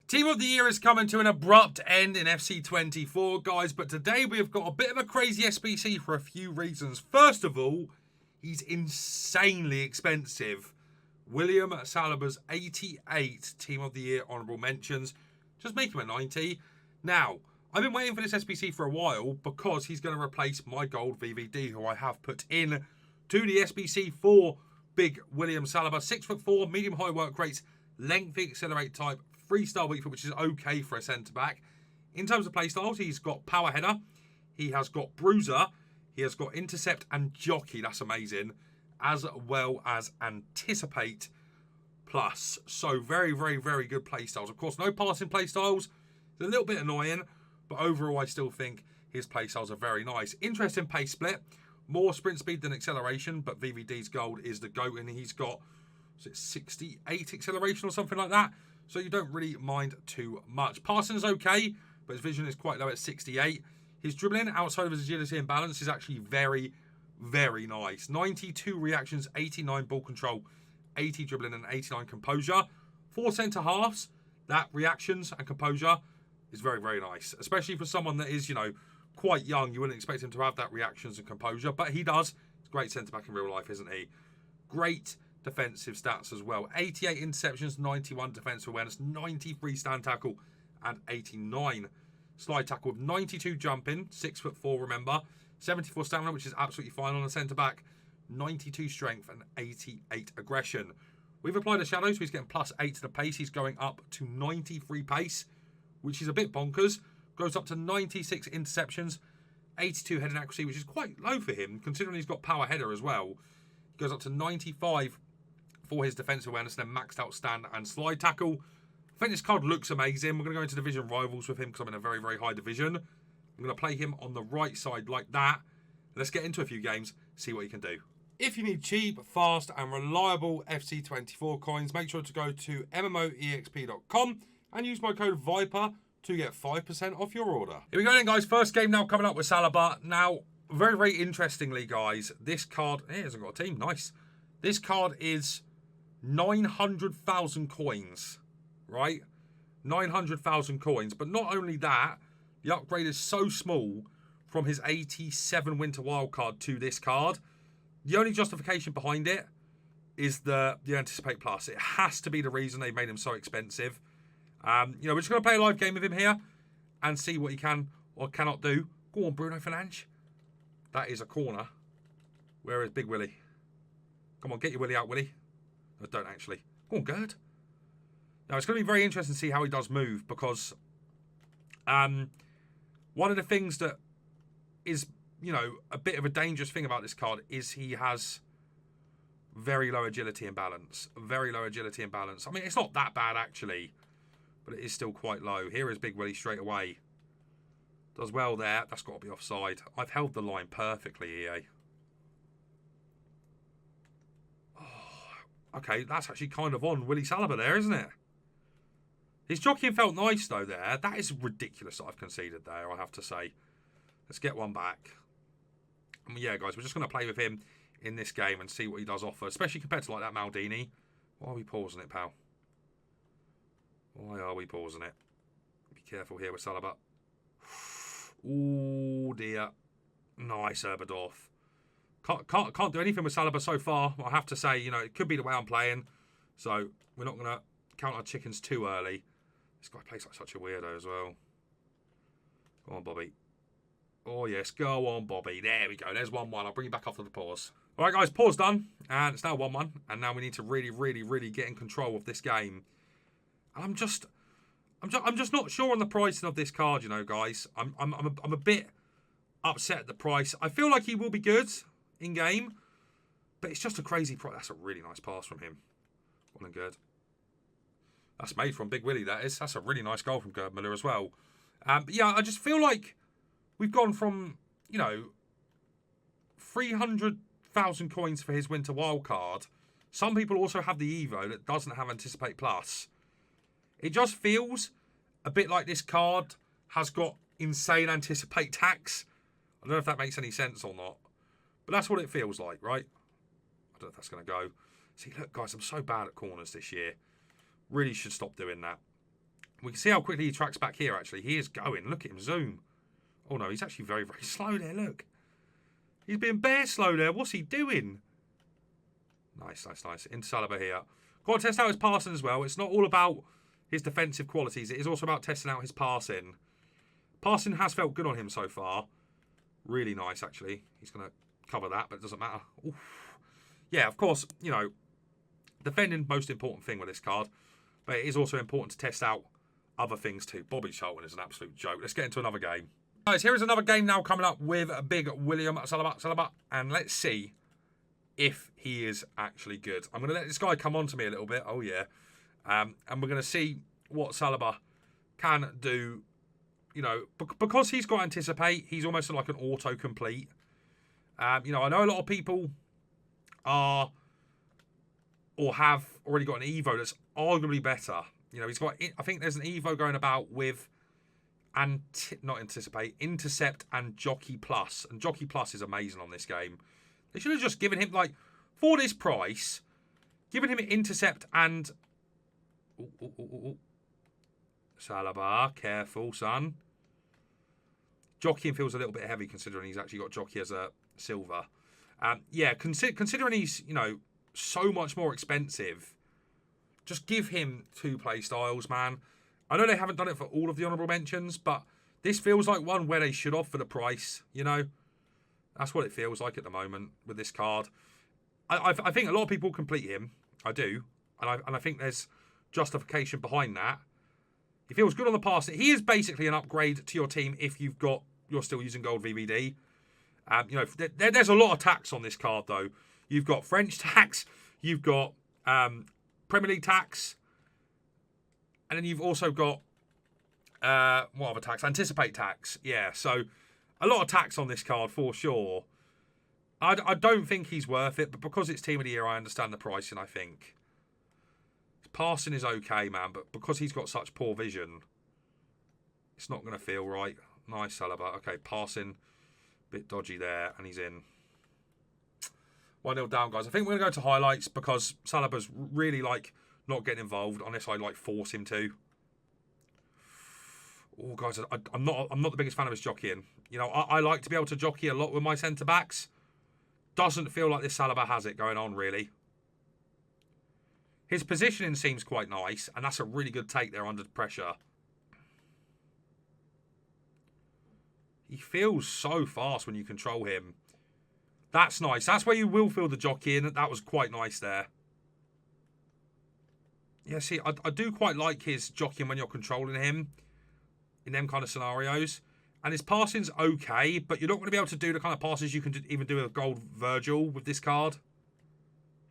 Team of the Year is coming to an abrupt end in FC24, guys, but today we have got a bit of a crazy SBC for a few reasons. First of all, he's insanely expensive. William Saliba's 88 Team of the Year honourable mentions. Just make him a 90. Now, I've been waiting for this SBC for a while because he's going to replace my gold VVD, who I have put in to the SBC for big William Saliba. 6'4", medium-high work rates, lengthy accelerate type, 3-star weak foot, which is okay for a centre-back. In terms of playstyles, he's got power header, he has got bruiser, he has got intercept and jockey, that's amazing, as well as anticipate plus. So very, very, very good playstyles. Of course, no passing playstyles. It's a little bit annoying, but overall I still think his playstyles are very nice. Interesting pace split. More sprint speed than acceleration, but VVD's gold is the GOAT, and he's got, is it 68 acceleration or something like that? So you don't really mind too much. Passing is okay, but his vision is quite low at 68. His dribbling outside of his agility and balance is actually very, very nice. 92 reactions, 89 ball control, 80 dribbling and 89 composure. 4 centre halves, that reactions and composure is very, very nice. Especially for someone that is, you know, quite young. You wouldn't expect him to have that reactions and composure, but he does. He's a great centre back in real life, isn't he? Great defensive stats as well. 88 interceptions, 91 defensive awareness, 93 stand tackle, and 89 slide tackle with 92 jumping, 6'4", remember, 74 stamina, which is absolutely fine on a centre back, 92 strength and 88 aggression. We've applied a shadow, so he's getting +8 to the pace. He's going up to 93 pace, which is a bit bonkers. Goes up to 96 interceptions, 82 heading accuracy, which is quite low for him, considering he's got power header as well. He goes up to 95 for his defensive awareness, and then maxed out stand and slide tackle. I think this card looks amazing. We're going to go into division rivals with him because I'm in a very, very high division. I'm going to play him on the right side like that. Let's get into a few games, see what he can do. If you need cheap, fast and reliable FC24 coins, make sure to go to MMOEXP.com and use my code VIPER to get 5% off your order. Here we go then, guys. First game now coming up with Saliba. Now, very, very interestingly, guys, this card, he hasn't got a team, nice. This card is 900,000 coins, right? 900,000 coins. But not only that, the upgrade is so small from his 87 Winter Wildcard to this card. The only justification behind it is the Anticipate Plus. It has to be the reason they made him so expensive. We're just going to play a live game with him here and see what he can or cannot do. Go on, Bruno Fernandes. That is a corner. Where is Big Willie? Come on, get your Willie out, Willie. No, don't actually. Go on, Gerd. Now, it's going to be very interesting to see how he does move because one of the things that is, you know, a bit of a dangerous thing about this card is he has very low agility and balance. Very low agility and balance. I mean, it's not that bad, actually, but it is still quite low. Here is Big Willie straight away. Does well there. That's got to be offside. I've held the line perfectly, EA. Okay, that's actually kind of on Willie Saliba there, isn't it? His jockeying felt nice, though, there. That is ridiculous that I've conceded there, I have to say. Let's get one back. Yeah, guys, we're just going to play with him in this game and see what he does offer, especially compared to, like, that Maldini. Why are we pausing it, pal? Why are we pausing it? Be careful here with Saliba. Oh, dear. Nice, Erberdorf. Can't do anything with Saliba so far. I have to say, you know, it could be the way I'm playing. So we're not going to count our chickens too early. This guy plays like such a weirdo as well. Go on, Bobby. Oh, yes. Go on, Bobby. There we go. There's 1-1. I'll bring you back after the pause. All right, guys. Pause done. And it's now 1-1. And now we need to really, really, really get in control of this game. And I'm just not sure on the pricing of this card, you know, guys. I'm a bit upset at the price. I feel like he will be good in game, but it's just a crazy price. That's a really nice pass from him. Well and good. That's made from Big Willie, that is. That's a really nice goal from Gerd Müller as well. But yeah, I just feel like we've gone from, you know, 300,000 coins for his Winter Wildcard. Some people also have the Evo that doesn't have Anticipate Plus. It just feels a bit like this card has got insane Anticipate tax. I don't know if that makes any sense or not. But that's what it feels like, right? I don't know if that's going to go. See, look, guys, I'm so bad at corners this year. Really should stop doing that. We can see how quickly he tracks back here, actually. He is going. Look at him zoom. Oh, no, he's actually very, very slow there, look. He's being bare slow there. What's he doing? Nice, nice, nice. Into Saliba here. Got to test out his passing as well. It's not all about his defensive qualities. It is also about testing out his passing. Passing has felt good on him so far. Really nice, actually. He's going to cover that, but it doesn't matter. Oof. Yeah, of course, you know, defending, most important thing with this card. But it is also important to test out other things too. Bobby Charlton is an absolute joke. Let's get into another game. Guys, here is another game now coming up with Big William Saliba. And let's see if he is actually good. I'm going to let this guy come on to me a little bit. Oh, yeah. And we're going to see what Saliba can do. You know, because he's got Anticipate, he's almost like an auto-complete. You know, I know a lot of people are or have already got an Evo that's arguably better. You know, he's got, I think there's an Evo going about with, not Anticipate, Intercept and Jockey Plus. And Jockey Plus is amazing on this game. They should have just given him, like, for this price, given him Intercept and... Saliba, careful, son. Jockeying feels a little bit heavy considering he's actually got Jockey as a silver. Yeah, considering he's, you know, so much more expensive, just give him 2 play styles, man. I know they haven't done it for all of the honourable mentions, but this feels like one where they should have for the price, you know. That's what it feels like at the moment with this card. I think a lot of people complete him. I do. And I think there's justification behind that. He feels good on the pass. He is basically an upgrade to your team if you're still using gold VVD. You know, there's a lot of tax on this card, though. You've got French tax. You've got Premier League tax. And then you've also got, what other tax? Anticipate tax. Yeah, so a lot of tax on this card for sure. I don't think he's worth it, but because it's Team of the Year, I understand the pricing, I think. His passing is okay, man, but because he's got such poor vision, it's not going to feel right. Nice, Saliba. Okay, passing, bit dodgy there, and he's in. 1-0 down, guys. I think we're going to go to highlights because Saliba's really, like, not getting involved unless I, like, force him to. Oh, guys, I'm not the biggest fan of his jockeying. You know, I like to be able to jockey a lot with my centre-backs. Doesn't feel like this Saliba has it going on, really. His positioning seems quite nice, and that's a really good take there under pressure. He feels so fast when you control him. That's nice. That's where you will feel the jockeying. That was quite nice there. Yeah, see, I do quite like his jockeying when you're controlling him in them kind of scenarios. And his passing's okay, but you're not going to be able to do the kind of passes you can even do with a gold Virgil with this card.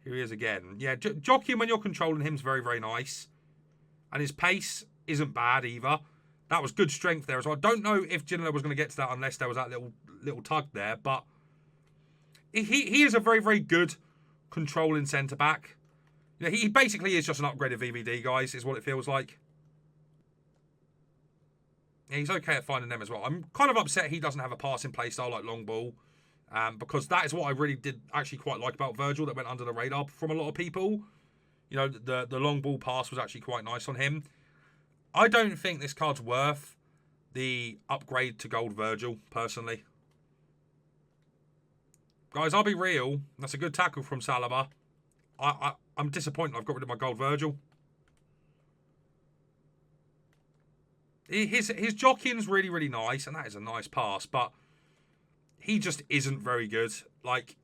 Here he is again. Yeah, jockeying when you're controlling him is very, very nice. And his pace isn't bad either. That was good strength there as well. I don't know if Ginola was going to get to that unless there was that little tug there, but he is a very, very good controlling centre-back. You know, he basically is just an upgraded VVD, guys, is what it feels like. Yeah, he's okay at finding them as well. I'm kind of upset he doesn't have a passing play style like long ball, because that is what I really did actually quite like about Virgil that went under the radar from a lot of people. You know, the long ball pass was actually quite nice on him. I don't think this card's worth the upgrade to gold Virgil, personally. Guys, I'll be real. That's a good tackle from Saliba. I'm disappointed I've got rid of my gold Virgil. His jockeying's really, really nice, and that is a nice pass, but he just isn't very good. Like,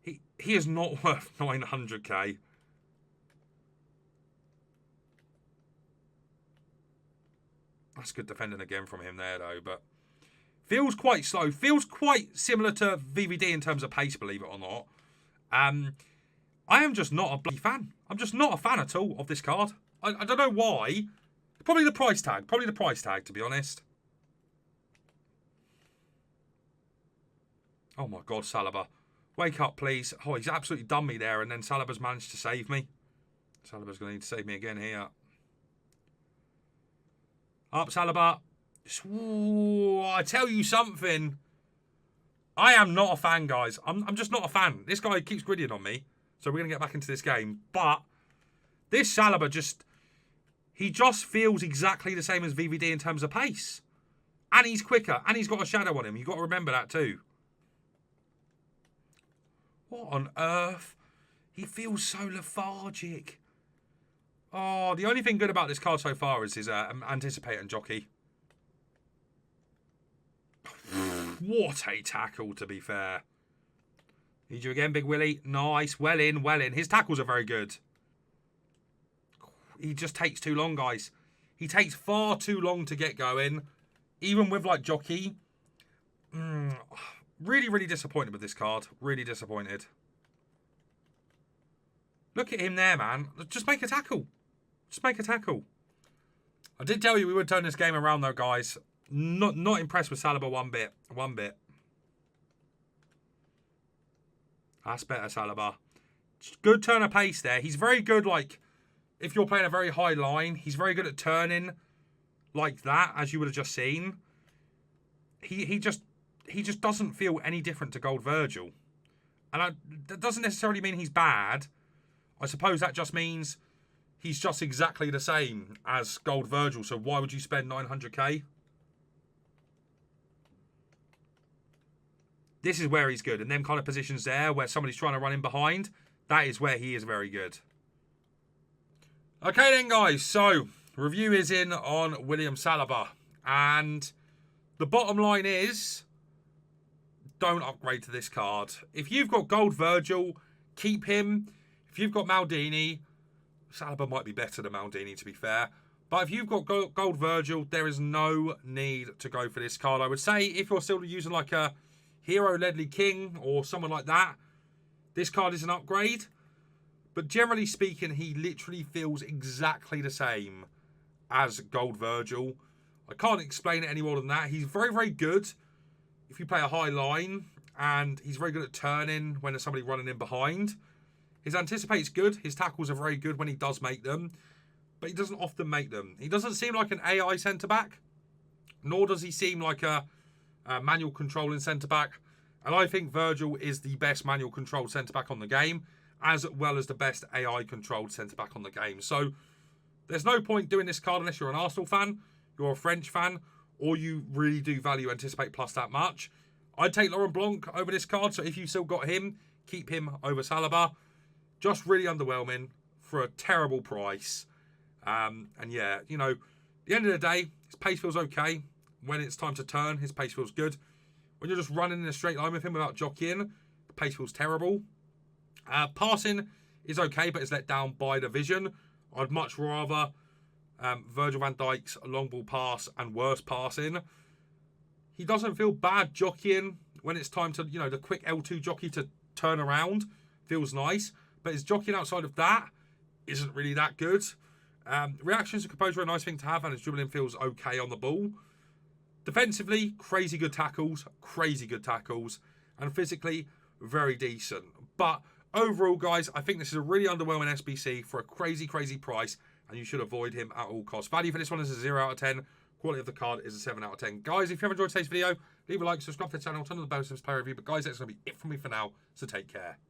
he is not worth 900k. That's good defending again from him there, though, but feels quite slow. Feels quite similar to VVD in terms of pace, believe it or not. I am just not a bloody fan. I'm just not a fan at all of this card. I don't know why. Probably the price tag. Probably the price tag, to be honest. Oh, my God, Saliba. Wake up, please. Oh, he's absolutely done me there, and then Saliba's managed to save me. Saliba's going to need to save me again here. Up, Saliba. Ooh, I tell you something. I am not a fan, guys. I'm just not a fan. This guy keeps griddying on me. So we're going to get back into this game. But this Saliba just... He just feels exactly the same as VVD in terms of pace. And he's quicker. And he's got a shadow on him. You've got to remember that too. What on earth? He feels so lethargic. Oh, the only thing good about this card so far is his Anticipate and Jockey. What a tackle, to be fair. Need you again, Big Willie. Nice. Well in, well in. His tackles are very good. He just takes too long, guys. He takes far too long to get going. Even with, like, Jockey. Really, really disappointed with this card. Really disappointed. Look at him there, man. Just make a tackle. Just make a tackle. I did tell you we would turn this game around, though, guys. Not impressed with Saliba one bit. One bit. That's better, Saliba. Good turn of pace there. He's very good, like, if you're playing a very high line. He's very good at turning like that, as you would have just seen. He just doesn't feel any different to Gold Virgil. And that doesn't necessarily mean he's bad. I suppose that just means he's just exactly the same as Gold Virgil. So why would you spend 900k? This is where he's good. And them kind of positions there where somebody's trying to run in behind, that is where he is very good. Okay then, guys. So, review is in on William Saliba. And the bottom line is, don't upgrade to this card. If you've got Gold Virgil, keep him. If you've got Maldini, Saliba might be better than Maldini, to be fair. But if you've got Gold Virgil, there is no need to go for this card. I would say if you're still using like a Hero Ledley King or someone like that, this card is an upgrade. But generally speaking, he literally feels exactly the same as Gold Virgil. I can't explain it any more than that. He's very, very good if you play a high line, and he's very good at turning when there's somebody running in behind. His Anticipate's good. His tackles are very good when he does make them, but he doesn't often make them. He doesn't seem like an AI centre-back, nor does he seem like a manual controlling centre-back. And I think Virgil is the best manual controlled centre-back on the game, as well as the best AI controlled centre-back on the game. So there's no point doing this card unless you're an Arsenal fan, you're a French fan, or you really do value Anticipate Plus that much. I'd take Laurent Blanc over this card, so if you've still got him, keep him over Saliba. Just really underwhelming for a terrible price. And yeah, you know, at the end of the day, his pace feels okay. When it's time to turn, his pace feels good. When you're just running in a straight line with him without jockeying, the pace feels terrible. Passing is okay, but it's let down by the vision. I'd much rather Virgil van Dijk's long ball pass and worse passing. He doesn't feel bad jockeying when it's time to, you know, the quick L2 jockey to turn around. Feels nice. But his jockeying outside of that isn't really that good. Reactions and composure are a nice thing to have, and his dribbling feels okay on the ball. Defensively, crazy good tackles. And physically, very decent. But overall, guys, I think this is a really underwhelming SBC for a crazy, crazy price, and you should avoid him at all costs. Value for this one is a 0 out of 10. Quality of the card is a 7 out of 10. Guys, if you have enjoyed today's video, leave a like, subscribe to the channel, turn on the bell so player review. But guys, that's going to be it from me for now, so take care.